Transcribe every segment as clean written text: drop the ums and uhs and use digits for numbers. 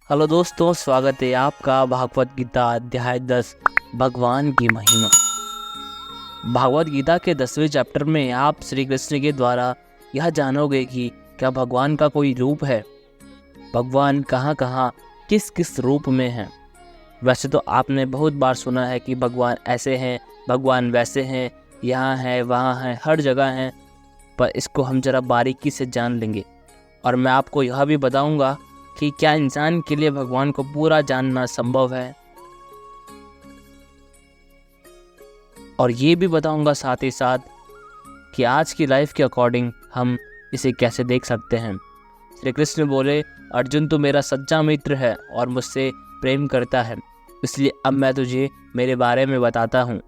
Hello दोस्तों, स्वागत है आपका भागवत गीता अध्याय 10 भगवान की महिमा। भागवत गीता के 10वें चैप्टर में आप श्री कृष्ण के द्वारा यह जानोगे कि क्या भगवान का कोई रूप है, भगवान कहाँ कहाँ किस किस रूप में है। वैसे तो आपने बहुत बार सुना है कि भगवान ऐसे हैं, भगवान वैसे हैं, यहाँ है वहाँ है, हर जगह हैं, पर इसको हम जरा बारीकी से जान लेंगे। और मैं आपको यह भी बताऊंगा कि क्या इंसान के लिए भगवान को पूरा जानना संभव है, और ये भी बताऊंगा साथ ही साथ कि आज की लाइफ के अकॉर्डिंग हम इसे कैसे देख सकते हैं। श्री कृष्ण बोले, अर्जुन तो मेरा सच्चा मित्र है और मुझसे प्रेम करता है, इसलिए अब मैं तुझे मेरे बारे में बताता हूँ।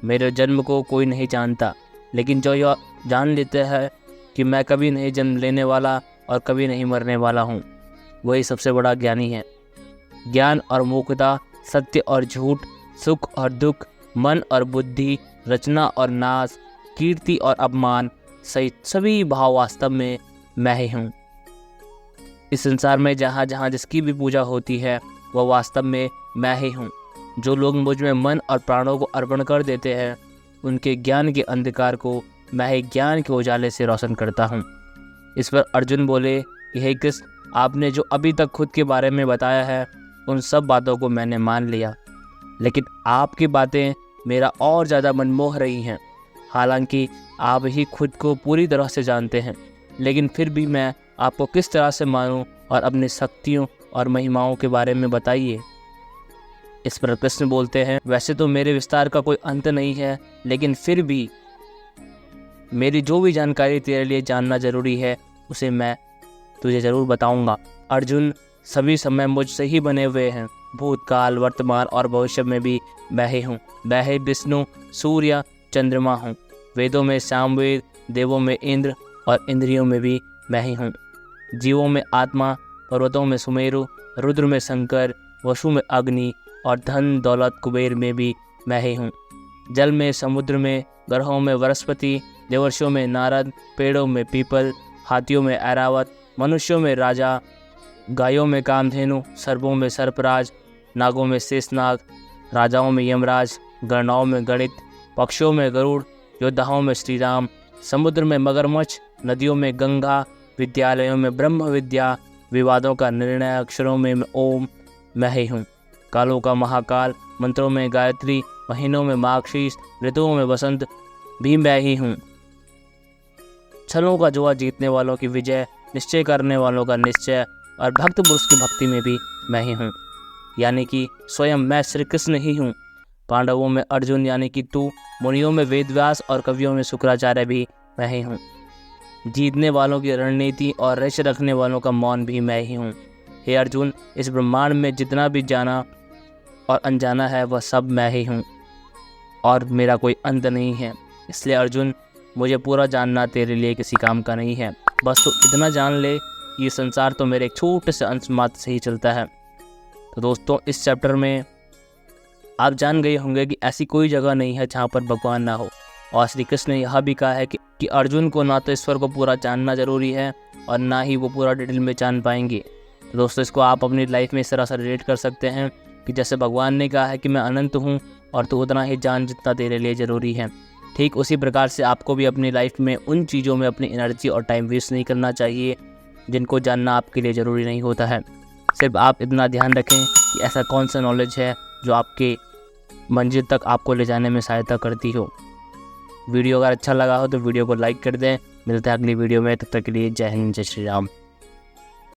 मेरे जन्म को कोई नहीं जानता, लेकिन जो यह जान लेता है कि मैं कभी नहीं जन्म लेने वाला और कभी नहीं मरने वाला हूँ, वही सबसे बड़ा ज्ञानी है। ज्ञान और मूर्खता, सत्य और झूठ, सुख और दुख, मन और बुद्धि, रचना और नाश, कीर्ति और अपमान सहित सभी भाव वास्तव में मैं ही हूँ। इस संसार में जहाँ जहाँ जिसकी भी पूजा होती है वह वास्तव में मैं ही हूँ। जो लोग मुझ में मन और प्राणों को अर्पण कर देते हैं, उनके ज्ञान के अंधकार को मैं ही ज्ञान के उजाले से रोशन करता हूँ। इस पर अर्जुन बोले, हे कृष्ण, आपने जो अभी तक खुद के बारे में बताया है उन सब बातों को मैंने मान लिया, लेकिन आपकी बातें मेरा और ज़्यादा मन मोह रही हैं। हालांकि आप ही खुद को पूरी तरह से जानते हैं, लेकिन फिर भी मैं आपको किस तरह से मानूं, और अपनी शक्तियों और महिमाओं के बारे में बताइए। इस पर कृष्ण बोलते हैं, वैसे तो मेरे विस्तार का कोई अंत नहीं है, लेकिन फिर भी मेरी जो भी जानकारी तेरे लिए जानना जरूरी है उसे मैं तुझे ज़रूर बताऊंगा। अर्जुन, सभी समय मुझसे ही बने हुए हैं, भूतकाल, वर्तमान और भविष्य में भी मैं ही हूँ। मैं ही विष्णु, सूर्य, चंद्रमा हूँ। वेदों में सामवेद, देवों में इंद्र और इंद्रियों में भी मैं ही हूँ। जीवों में आत्मा, पर्वतों में सुमेरु, रुद्र में शंकर, वसु में अग्नि और धन दौलत कुबेर में भी मैं ही हूँ। जल में समुद्र में, ग्रहों में बृहस्पति, देवर्षियों में नारद, पेड़ों में पीपल, हाथियों में ऐरावत, मनुष्यों में राजा, गायों में कामधेनु, सर्पों में सर्पराज, नागों में शेषनाग, राजाओं में यमराज, गणनाओं में गणित, पक्षियों में गरुड़, योद्धाओं में श्री राम, समुद्र में मगरमच्छ, नदियों में गंगा, विद्यालयों में ब्रह्म विद्या, विवादों का निर्णय, अक्षरों में ओम मैं ही हूँ। कालों का महाकाल, मंत्रों में गायत्री, महीनों में मार्गशीर्ष, ऋतुओं में बसंत भी मैं ही हूँ। छलों का जुआ जीतने वालों की विजय, निश्चय करने वालों का निश्चय और भक्त पुरुष की भक्ति में भी मैं ही हूँ, यानी कि स्वयं मैं श्री कृष्ण ही हूँ। पांडवों में अर्जुन यानी कि तू, मुनियों में वेदव्यास और कवियों में शुक्राचार्य भी मैं ही हूँ। जीतने वालों की रणनीति और रहस्य रखने वालों का मौन भी मैं ही हूँ। हे अर्जुन, इस ब्रह्मांड में जितना भी जाना और अनजाना है वह सब मैं ही हूँ, और मेरा कोई अंत नहीं है। इसलिए अर्जुन, मुझे पूरा जानना तेरे लिए किसी काम का नहीं है। बस तू इतना जान ले कि ये संसार तो मेरे एक छोटे से अंश मात्र से ही चलता है। तो दोस्तों, इस चैप्टर में आप जान गए होंगे कि ऐसी कोई जगह नहीं है जहाँ पर भगवान ना हो। और श्री कृष्ण ने यह भी कहा है कि अर्जुन को ना तो ईश्वर को पूरा जानना जरूरी है और ना ही वो पूरा डिटेल में जान पाएंगे। तो दोस्तों, इसको आप अपनी लाइफ में इस तरह से रिलेट कर सकते हैं कि जैसे भगवान ने कहा है कि मैं अनंत हूँ और तू उतना ही जान जितना तेरे लिए ज़रूरी है। ठीक उसी प्रकार से आपको भी अपनी लाइफ में उन चीज़ों में अपनी एनर्जी और टाइम वेस्ट नहीं करना चाहिए जिनको जानना आपके लिए ज़रूरी नहीं होता है। सिर्फ आप इतना ध्यान रखें कि ऐसा कौन सा नॉलेज है जो आपके मंजिल तक आपको ले जाने में सहायता करती हो। वीडियो अगर अच्छा लगा हो तो वीडियो को लाइक कर दें। मिलते हैं अगली वीडियो में, तब तक के लिए जय हिंद, जय श्री राम।